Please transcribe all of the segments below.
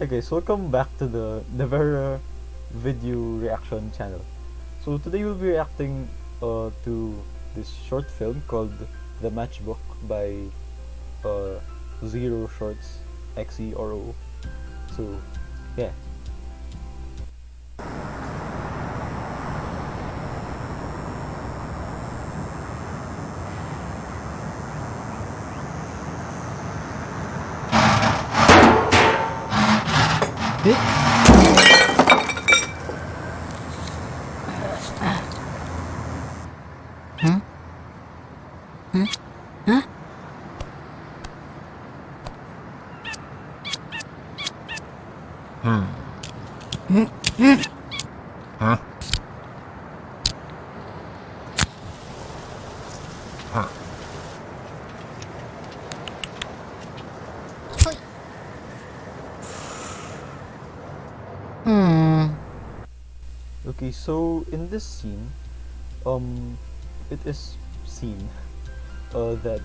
Hey guys, welcome back to the Nevera video reaction channel. So today we'll be reacting to this short film called The Matchbook by uh, Zero Shorts XERO. So yeah. Okay, so in this scene, it is seen that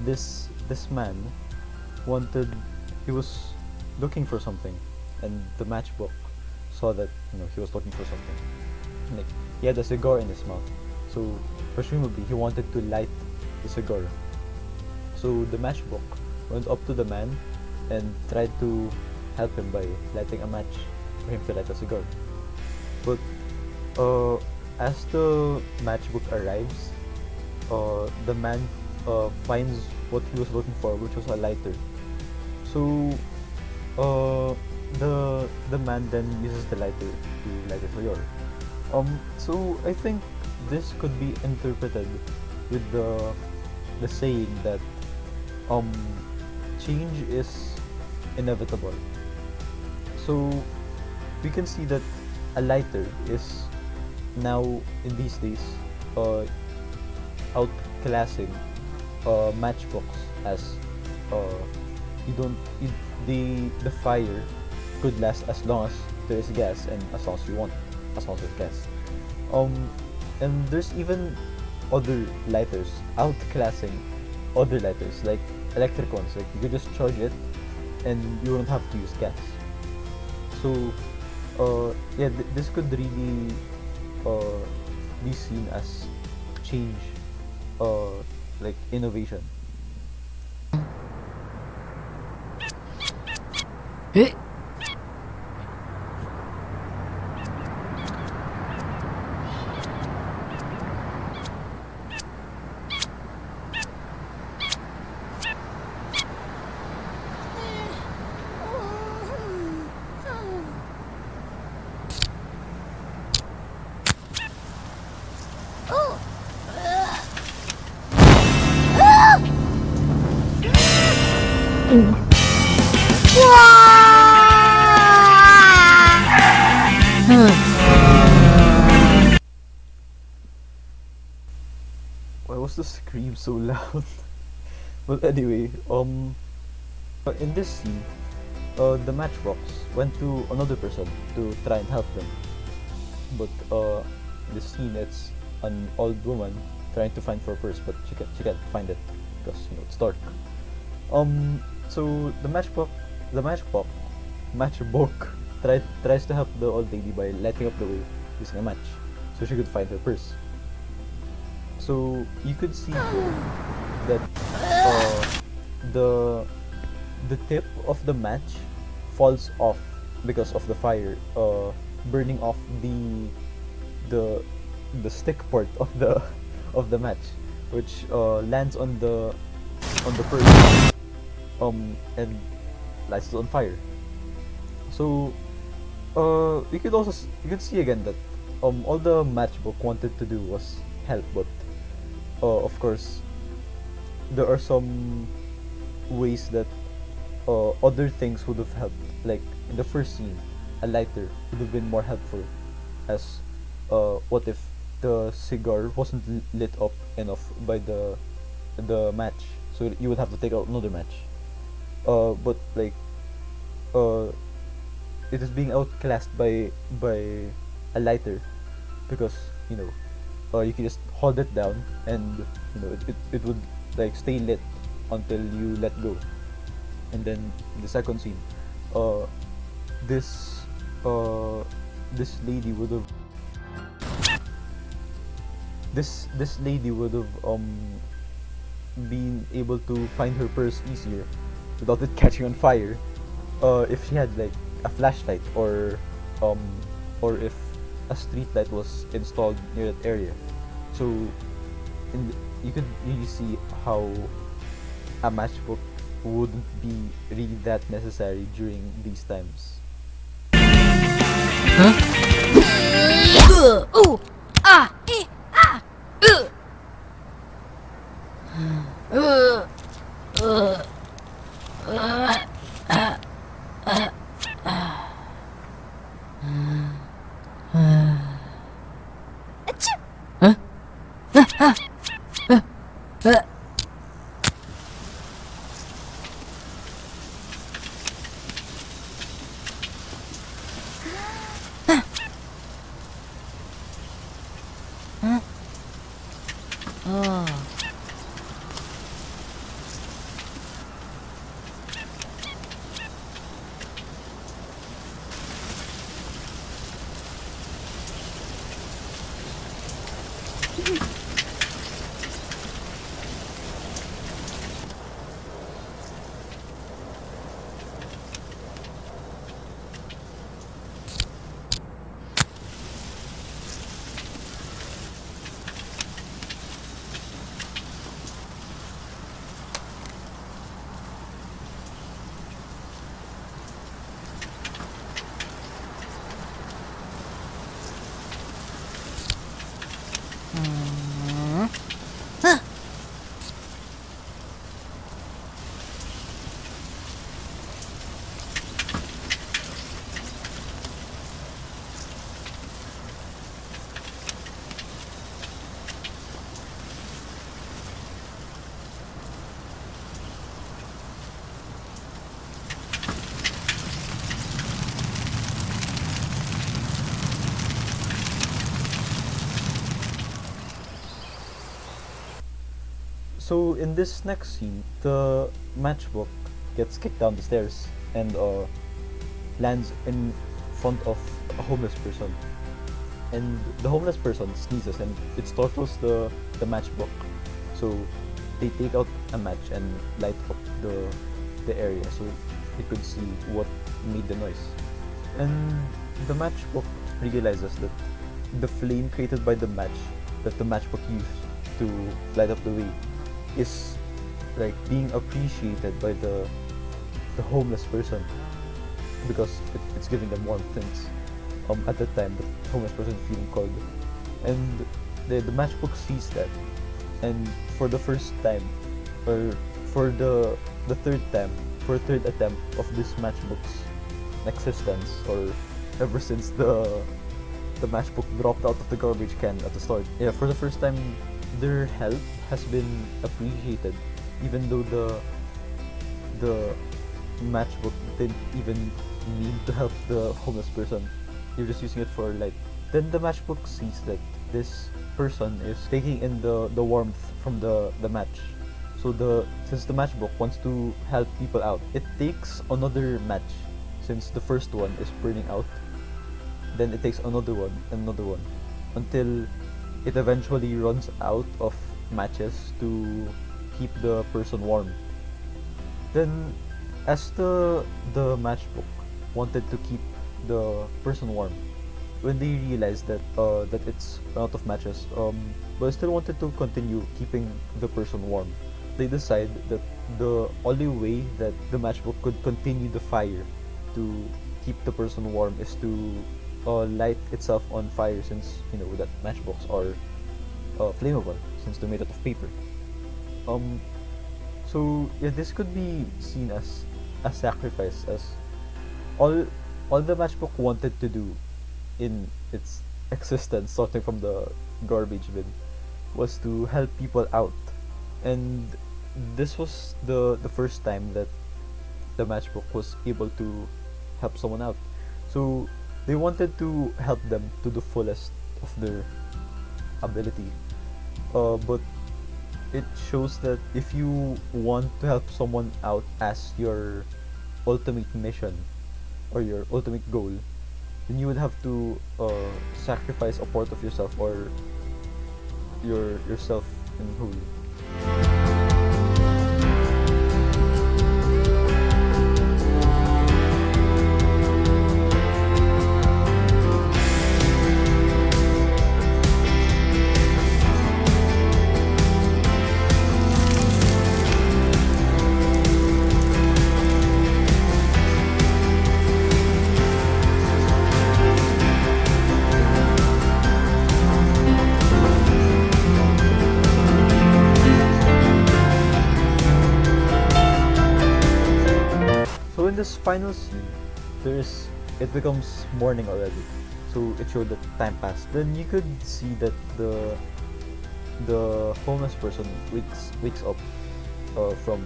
this man wanted he was looking for something, and the matchbook saw that he was looking for something. Like he had a cigar in his mouth, so presumably he wanted to light the cigar. So the matchbook went up to the man and tried to help him by lighting a match for him to light a cigar. But as the matchbook arrives, the man finds what he was looking for, which was a lighter. So the man then uses the lighter to light a cigar. So I think this could be interpreted with the saying that change is inevitable. So we can see that a lighter is now in these days outclassing matchbooks, as uh, you don't you, the fire could last as long as there is gas and as long as you want, as long as there's gas. um and there's even other lighters outclassing other lighters, like electric ones. Like you could just charge it and you don't have to use gas. So yeah, this could really be seen as change, like innovation. Why was the scream so loud? Well, anyway, in this scene, the matchbox went to another person to try and help them. But in this scene, it's an old woman trying to find for a purse, but she can't find it because it's dark. So the matchbook tries to help the old lady by lighting up the way using a match, so she could find her purse. So you could see here that the tip of the match falls off because of the fire burning off the stick part of the match, which lands on the purse and lights it on fire. So you could see again that all the matchbook wanted to do was help, but of course there are some ways that other things would have helped. Like in the first scene, a lighter would have been more helpful, as what if the cigar wasn't lit up enough by the match, so you would have to take out another match. But like uh, it is being outclassed by a lighter, because you can just hold it down and it would like stay lit until you let go. And then in the second scene, uh, this uh, this lady would have this lady would have been able to find her purse easier without it catching on fire, if she had like a flashlight, um or if a street light was installed near that area. So you could really see how a matchbook wouldn't be really that necessary during these times. Ooh! Ah! Ah! Uh, uh, Achoo! Uh, oh. So in this next scene, the matchbook gets kicked down the stairs and lands in front of a homeless person. And the homeless person sneezes and it startles the matchbook. So they take out a match and light up the area so they could see what made the noise. And the matchbook realizes that the flame created by the match that the matchbook used to light up the way is like being appreciated by the homeless person because it's giving them warmth since at that time the homeless person is feeling cold. And the matchbook sees that, and for the first time, or for the third time, for a third attempt of this matchbook's existence, or ever since the matchbook dropped out of the garbage can at the start. Yeah, for the first time, their help has been appreciated, even though the matchbook didn't even mean to help the homeless person. You're just using it for light. Then the matchbook sees that this person is taking in the warmth from the match. So since the matchbook wants to help people out, it takes another match since the first one is burning out. Then it takes another one, until it eventually runs out of matches to keep the person warm. Then, as the matchbook wanted to keep the person warm, when they realized that it's out of matches, but still wanted to continue keeping the person warm, they decide that the only way that the matchbook could continue the fire to keep the person warm is to light itself on fire, since you know that matchbooks are flammable since they're made out of paper. Um, so yeah, this could be seen as a sacrifice, as all all the matchbook wanted to do in its existence, starting from the garbage bin, was to help people out, and this was the first time that the matchbook was able to help someone out. So they wanted to help them to the fullest of their ability. But it shows that if you want to help someone out as your ultimate mission, or your ultimate goal, then you would have to sacrifice a part of yourself or yourself in whole. So in this final scene, there's it becomes morning already. So it showed that time passed. Then you could see that the homeless person wakes up from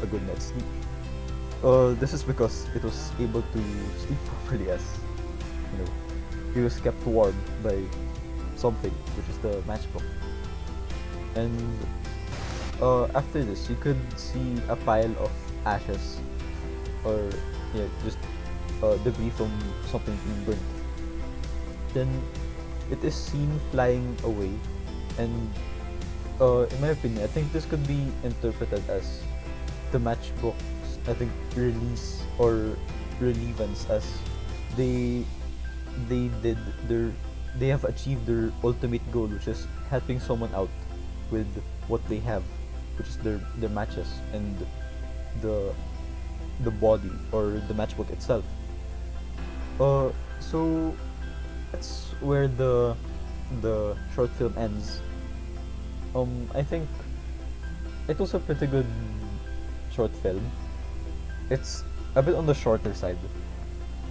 a good night's sleep. This is because it was able to sleep properly, as you know, he was kept warm by something, which is the matchbook. And after this, you could see a pile of ashes, or yeah, just debris from something being burnt. Then it is seen flying away, and in my opinion, I think this could be interpreted as the matchbook's, I think, release or relevance, as they they did their they have achieved their ultimate goal, which is helping someone out with what they have, which is their matches and the the body or the matchbook itself. So that's where the short film ends. I think it was a pretty good short film. It's a bit on the shorter side,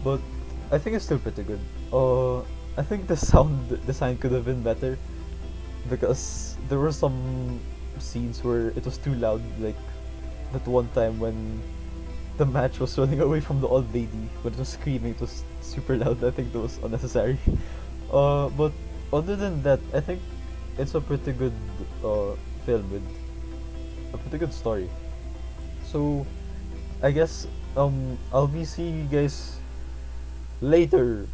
but I think it's still pretty good. I think the sound design could have been better, because there were some scenes where it was too loud, like that one time when the match was running away from the old lady, when it was screaming, it was super loud. I think that was unnecessary. But other than that, I think it's a pretty good film with a pretty good story. So I guess I'll be seeing you guys later.